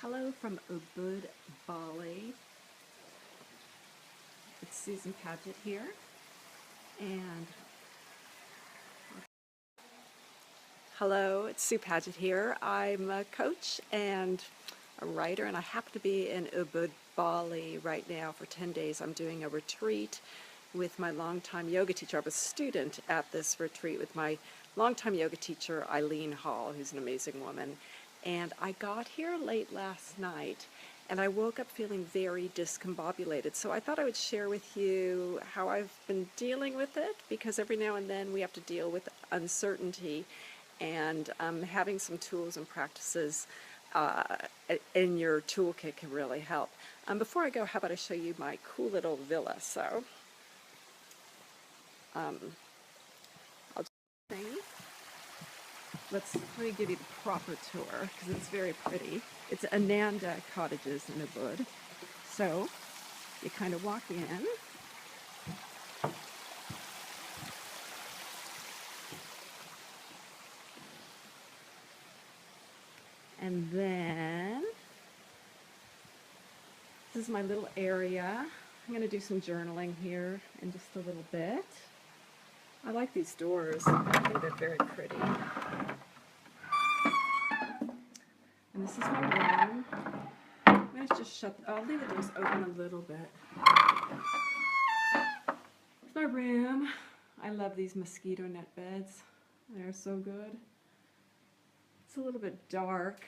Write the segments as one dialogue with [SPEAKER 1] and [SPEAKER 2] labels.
[SPEAKER 1] Hello from Ubud, Bali. It's Susan Paget here, and hello, it's Sue Paget here. I'm a coach and a writer, and I happen to be in Ubud, Bali right now for 10 days. I'm doing a retreat with my longtime yoga teacher. I was a student at this retreat with my longtime yoga teacher, Eileen Hall, who's an amazing woman. And I got here late last night, and I woke up feeling very discombobulated. So I thought I would share with you how I've been dealing with it, because every now and then we have to deal with uncertainty, and having some tools and practices in your toolkit can really help. Before I go, how about I show you my cool little villa? So I'll just say, let me give you the proper tour because it's very pretty. It's Ananda Cottages in Ubud. So you kind of walk in, and then this is my little area. I'm going to do some journaling here in just a little bit. I like these doors. I think they're very pretty. And this is my room. I'm going to just I'll leave the doors open a little bit. It's my room. I love these mosquito net beds. They're so good. It's a little bit dark.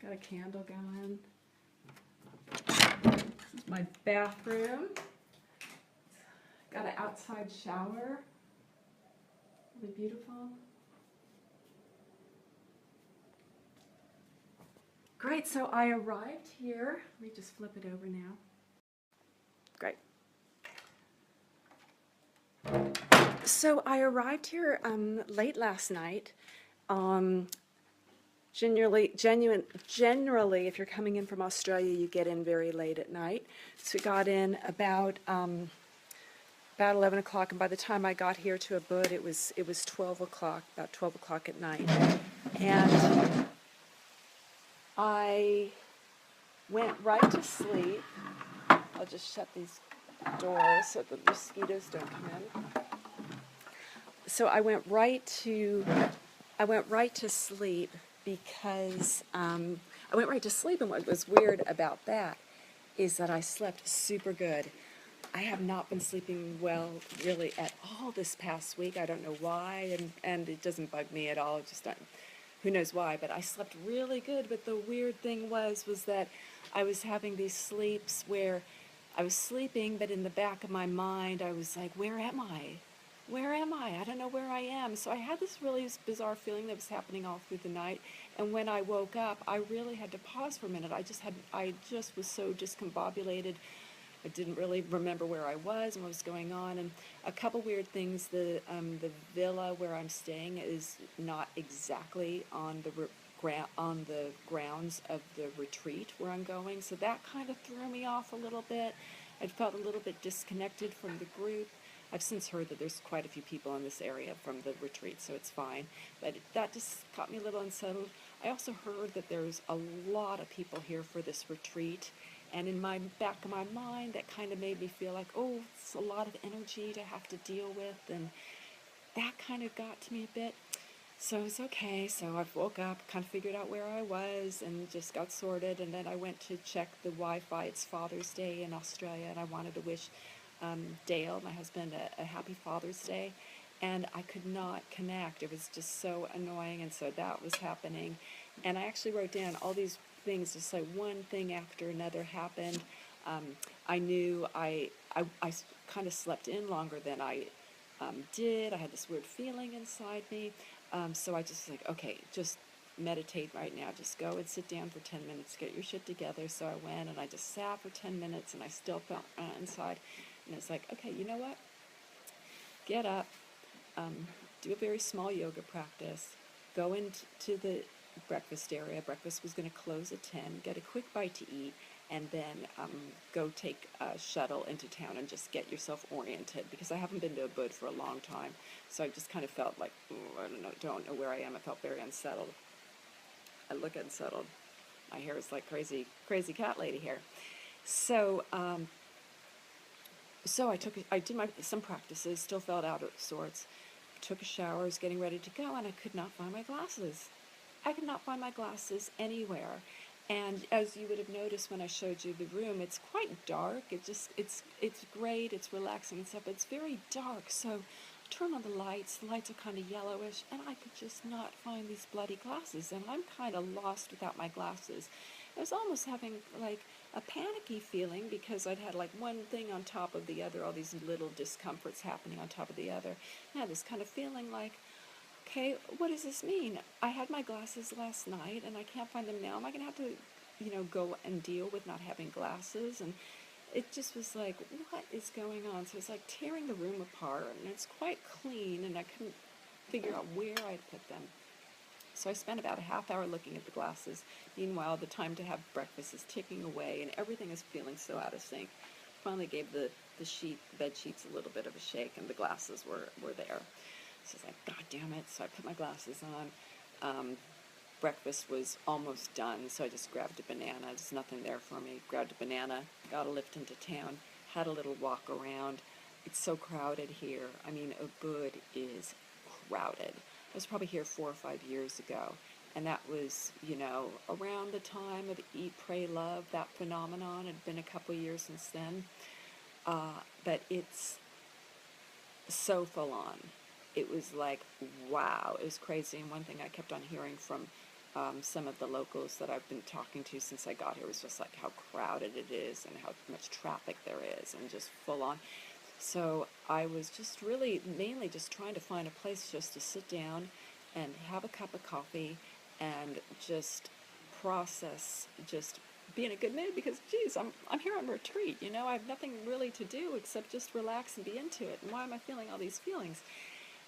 [SPEAKER 1] Got a candle going. This is my bathroom. Got an outside shower. Really beautiful. Great, so I arrived here. Let me just flip it over now. Great. So I arrived here late last night. Generally, if you're coming in from Australia, you get in very late at night. So we got in about 11 o'clock, and by the time I got here to Ubud, it was 12 o'clock, about 12 o'clock at night. And I went right to sleep. I'll just shut these doors so the mosquitoes don't come in. So I went right to sleep because I went right to sleep, and what was weird about that is that I slept super good. I have not been sleeping well really at all this past week. I don't know why, and it doesn't bug me at all. Just who knows why, but I slept really good. But the weird thing was that I was having these sleeps where I was sleeping, but in the back of my mind I was like, where am I? Where am I? I don't know where I am. So I had this really bizarre feeling that was happening all through the night. And when I woke up, I really had to pause for a minute. I just was so discombobulated. I didn't really remember where I was and what was going on. And a couple weird things. The villa where I'm staying is not exactly on the grounds of the retreat where I'm going. So that kind of threw me off a little bit. I felt a little bit disconnected from the group. I've since heard that there's quite a few people in this area from the retreat, so it's fine. But that just got me a little unsettled. I also heard that there's a lot of people here for this retreat, and in my back of my mind, that kind of made me feel like, oh, it's a lot of energy to have to deal with, and that kind of got to me a bit. So it's okay. So I woke up, kind of figured out where I was, and just got sorted. And then I went to check the Wi-Fi. It's Father's Day in Australia, and I wanted to wish Dale, my husband, a happy Father's Day. And I could not connect. It was just so annoying, and so that was happening. And I actually wrote down all these things, just like one thing after another happened. I knew I kind of slept in longer than I did. I had this weird feeling inside me. So I just like, okay, just meditate right now. Just go and sit down for 10 minutes, get your shit together. So I went and I just sat for 10 minutes, and I still felt inside. And it's like, okay, you know what? Get up, do a very small yoga practice, go into the breakfast area. Breakfast was going to close at 10. Get a quick bite to eat, and then go take a shuttle into town and just get yourself oriented, because I haven't been to Ubud for a long time, so I just kind of felt like, I don't know where I am. I felt very unsettled. I look unsettled. My hair is like crazy, crazy cat lady hair. So, I did some practices, still felt out of sorts, took a shower, was getting ready to go, and I could not find my glasses. I could not find my glasses anywhere. And as you would have noticed when I showed you the room, it's quite dark. It's great, it's relaxing and stuff, but it's very dark. So turn on the lights are kind of yellowish, and I could just not find these bloody glasses, and I'm kind of lost without my glasses. I was almost having like a panicky feeling because I'd had like one thing on top of the other, all these little discomforts happening on top of the other. I had this kind of feeling like, okay, what does this mean? I had my glasses last night and I can't find them now. Am I going to have to, go and deal with not having glasses? And it just was like, what is going on? So it's like tearing the room apart, and it's quite clean, and I couldn't figure out where I'd put them. So I spent about a half hour looking at the glasses. Meanwhile, the time to have breakfast is ticking away, and everything is feeling so out of sync. Finally gave the bed sheets a little bit of a shake, and the glasses were there. So I was like, God damn it. So I put my glasses on. Breakfast was almost done, so I just grabbed a banana. There's nothing there for me. Grabbed a banana, got a lift into town, had a little walk around. It's so crowded here. I mean, Ubud is crowded. I was probably here 4 or 5 years ago, and that was, around the time of Eat, Pray, Love, that phenomenon. It had been a couple of years since then. But it's so full on. It was like, wow, it was crazy. And one thing I kept on hearing from some of the locals that I've been talking to since I got here was just like how crowded it is and how much traffic there is and just full on. So I was just really mainly just trying to find a place just to sit down and have a cup of coffee and just process, just be in a good mood because, geez, I'm here on retreat. I have nothing really to do except just relax and be into it. And why am I feeling all these feelings?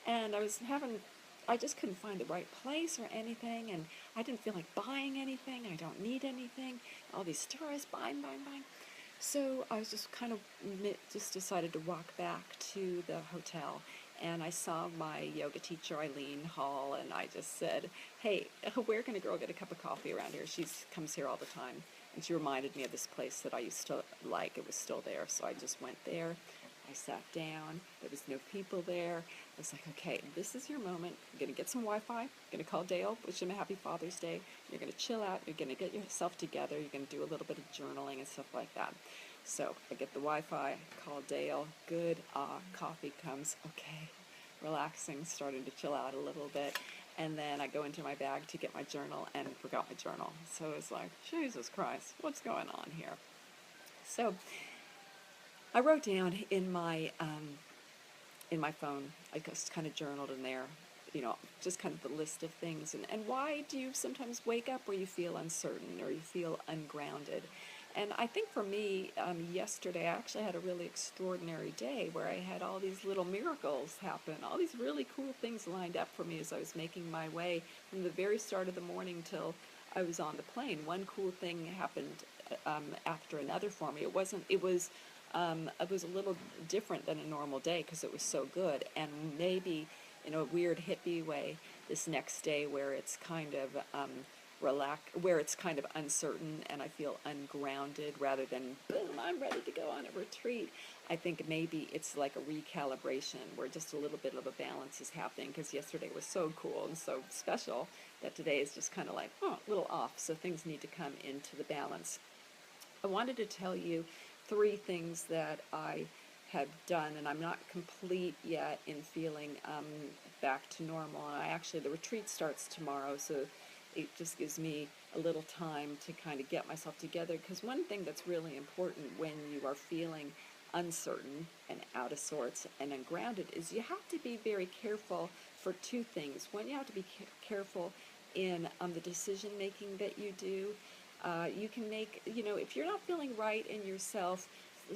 [SPEAKER 1] And I just couldn't find the right place or anything, and I didn't feel like buying anything. I don't need anything. All these tourists buying. So I was just kind of just decided to walk back to the hotel, and I saw my yoga teacher, Eileen Hall, and I just said, hey, where can a girl get a cup of coffee around here? She comes here all the time. And she reminded me of this place that I used to like. It was still there, so I just went there. I sat down. There was no people there. I was like, okay, this is your moment. You're going to get some Wi-Fi. You're going to call Dale, wish him a happy Father's Day. You're going to chill out. You're going to get yourself together. You're going to do a little bit of journaling and stuff like that. So I get the Wi-Fi, call Dale. Good. Coffee comes. Okay. Relaxing, starting to chill out a little bit. And then I go into my bag to get my journal and forgot my journal. So it's like, Jesus Christ, what's going on here? So I wrote down in my phone, I just kind of journaled in there, just kind of the list of things. And why do you sometimes wake up where you feel uncertain or you feel ungrounded? And I think for me, yesterday I actually had a really extraordinary day where I had all these little miracles happen, all these really cool things lined up for me as I was making my way from the very start of the morning till I was on the plane. One cool thing happened after another for me. It was a little different than a normal day because it was so good, and maybe in a weird hippie way, this next day where it's kind of where it's kind of uncertain and I feel ungrounded rather than boom, I'm ready to go on a retreat. I think maybe it's like a recalibration where just a little bit of a balance is happening because yesterday was so cool and so special that today is just kind of like, a little off. So things need to come into the balance. I wanted to tell you 3 things that I have done, and I'm not complete yet in feeling back to normal. And the retreat starts tomorrow, so it just gives me a little time to kind of get myself together, because one thing that's really important when you are feeling uncertain and out of sorts and ungrounded is you have to be very careful for 2 things. One, you have to be careful in the decision making that you do. You can make, if you're not feeling right in yourself,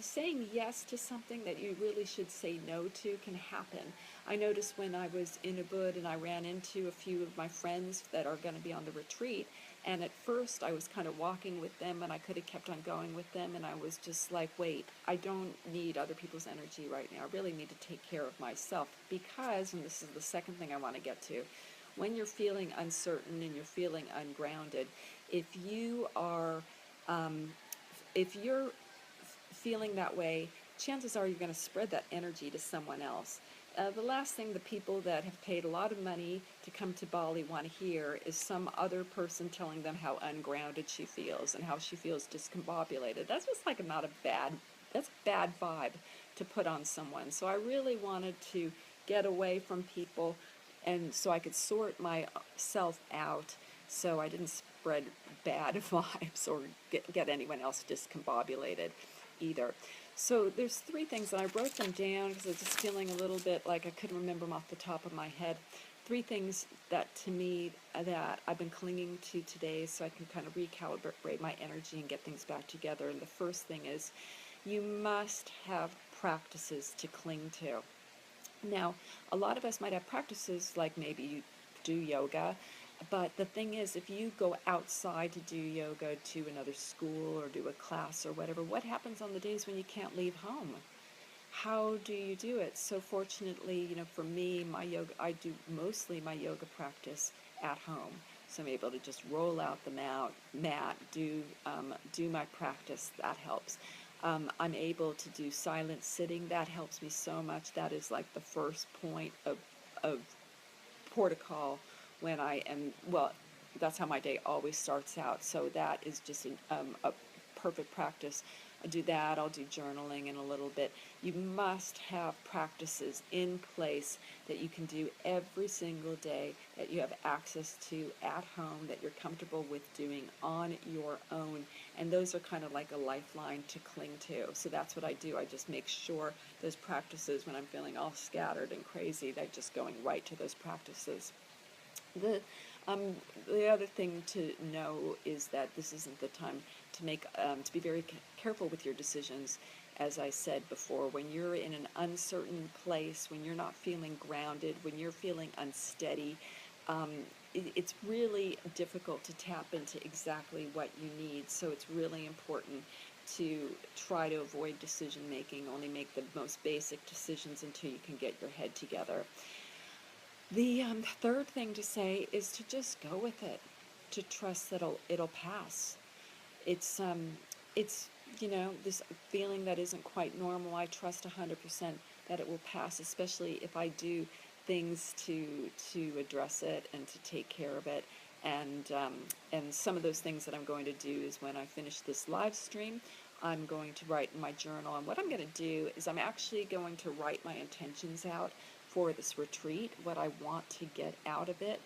[SPEAKER 1] saying yes to something that you really should say no to can happen. I noticed when I was in Ubud and I ran into a few of my friends that are going to be on the retreat, and at first I was kind of walking with them and I could have kept on going with them, and I was just like, wait, I don't need other people's energy right now. I really need to take care of myself because, and this is the second thing I want to get to, when you're feeling uncertain and you're feeling ungrounded, If you are, um, if you're feeling that way, chances are you're going to spread that energy to someone else. The last thing the people that have paid a lot of money to come to Bali want to hear is some other person telling them how ungrounded she feels and how she feels discombobulated. That's just like not a bad, that's a bad vibe to put on someone. So I really wanted to get away from people, and so I could sort myself out so I didn't spread bad vibes or get anyone else discombobulated either. So there's three things, and I wrote them down because I was just feeling a little bit like I couldn't remember them off the top of my head. Three things that to me that I've been clinging to today so I can kind of recalibrate my energy and get things back together. And the first thing is you must have practices to cling to. Now, a lot of us might have practices like maybe you do yoga, but the thing is, if you go outside to do yoga to another school or do a class or whatever, what happens on the days when you can't leave home? How do you do it? So fortunately, for me, my yoga, I do mostly my yoga practice at home. So I'm able to just roll out the mat, do my practice. That helps. I'm able to do silent sitting. That helps me so much. That is like the first point of protocol when I am, well, that's how my day always starts out. So that is just a perfect practice. I'll do that. I'll do journaling in a little bit. You must have practices in place that you can do every single day, that you have access to at home, that you're comfortable with doing on your own. And those are kind of like a lifeline to cling to. So that's what I do. I just make sure those practices, when I'm feeling all scattered and crazy, they're just going right to those practices. The the other thing to know is that this isn't the time to to be very careful with your decisions. As I said before, when you're in an uncertain place, when you're not feeling grounded, when you're feeling unsteady, um, it's really difficult to tap into exactly what you need. So it's really important to try to avoid decision making, only make the most basic decisions until you can get your head together. The third thing to say is to just go with it, to trust that it'll pass. It's it's this feeling that isn't quite normal. I trust 100% that it will pass, especially if I do things to address it and to take care of it. And some of those things that I'm going to do is when I finish this live stream, I'm going to write in my journal. And what I'm going to do is I'm actually going to write my intentions out for this retreat, what I want to get out of it.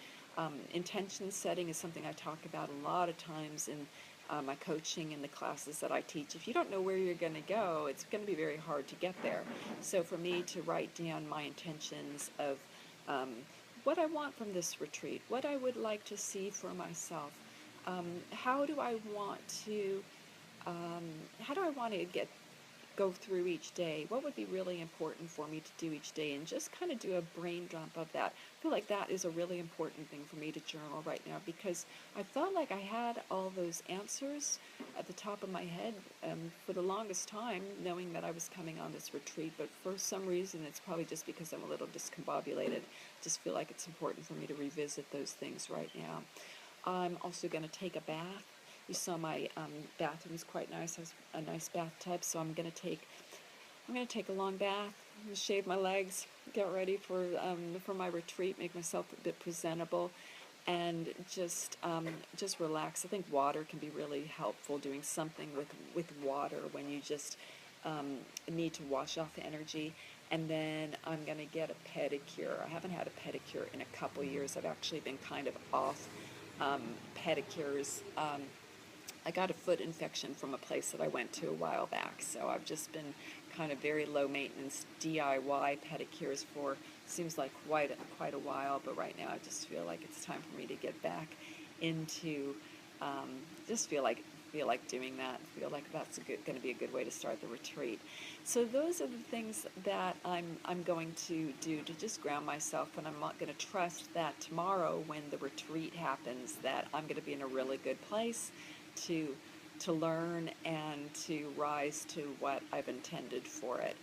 [SPEAKER 1] Intention setting is something I talk about a lot of times in my coaching and the classes that I teach. If you don't know where you're going to go, it's going to be very hard to get there. So for me to write down my intentions of um, what I want from this retreat, what I would like to see for myself, how do I want to um, how do I want to go through each day? What would be really important for me to do each day? And just kind of do a brain dump of that. I feel like that is a really important thing for me to journal right now, because I felt like I had all those answers at the top of my head for the longest time, knowing that I was coming on this retreat. But for some reason, it's probably just because I'm a little discombobulated. I just feel like it's important for me to revisit those things right now. I'm also going to take a bath. You saw my bathroom is quite nice. It has a nice bathtub, so I'm going to take a long bath, shave my legs, get ready for my retreat, make myself a bit presentable, and just relax. I think water can be really helpful. Doing something with water when you just need to wash off energy. And then I'm going to get a pedicure. I haven't had a pedicure in a couple years. I've actually been kind of off pedicures. I got a foot infection from a place that I went to a while back, so I've just been kind of very low maintenance DIY pedicures for seems like quite a while. But right now I just feel like it's time for me to get back into just feel like doing that. Feel like that's going to be a good way to start the retreat. So those are the things that I'm going to do to just ground myself, and I'm not going to trust that tomorrow when the retreat happens that I'm going to be in a really good place to learn and to rise to what I've intended for it.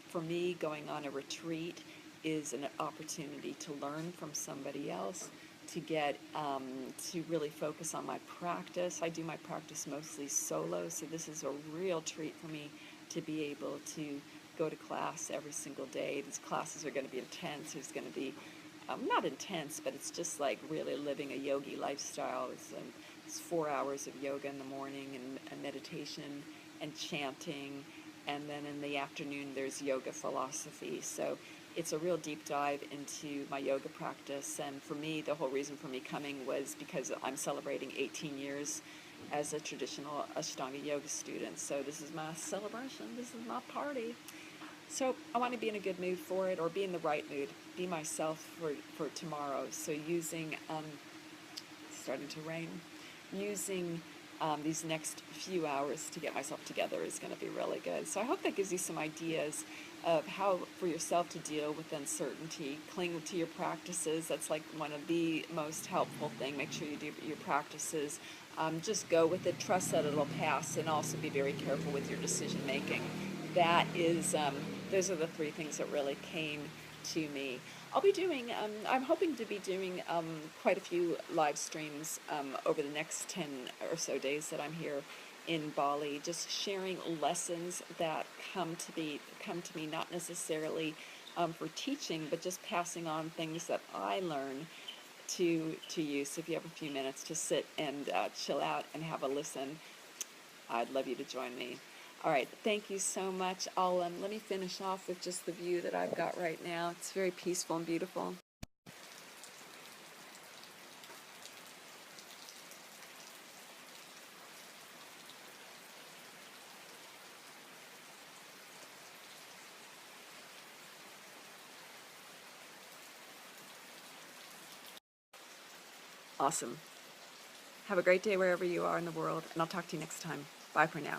[SPEAKER 1] For me, going on a retreat is an opportunity to learn from somebody else, to get to really focus on my practice. I do my practice mostly solo, so this is a real treat for me to be able to go to class every single day. These classes are going to be intense. There's going to be not intense, but it's just like really living a yogi lifestyle. It's 4 hours of yoga in the morning and meditation and chanting, and then in the afternoon there's yoga philosophy. So it's a real deep dive into my yoga practice, and for me, the whole reason for me coming was because I'm celebrating 18 years as a traditional Ashtanga yoga student. So this is my celebration, this is my party. So I want to be in a good mood for it, or be in the right mood, be myself for tomorrow. So using, starting to rain, using these next few hours to get myself together is going to be really good. So I hope that gives you some ideas of how for yourself to deal with uncertainty. Cling to your practices. That's like one of the most helpful thing. Make sure you do your practices. Just go with it. Trust that it'll pass, and also be very careful with your decision making. That is, those are the three things that really came to me. I'll be doing, I'm hoping to be doing quite a few live streams over the next 10 or so days that I'm here in Bali, just sharing lessons that come to me not necessarily for teaching, but just passing on things that I learn to you. So if you have a few minutes to sit and chill out and have a listen, I'd love you to join me. All right, thank you so much. Let me finish off with just the view that I've got right now. It's very peaceful and beautiful. Awesome. Have a great day wherever you are in the world, and I'll talk to you next time. Bye for now.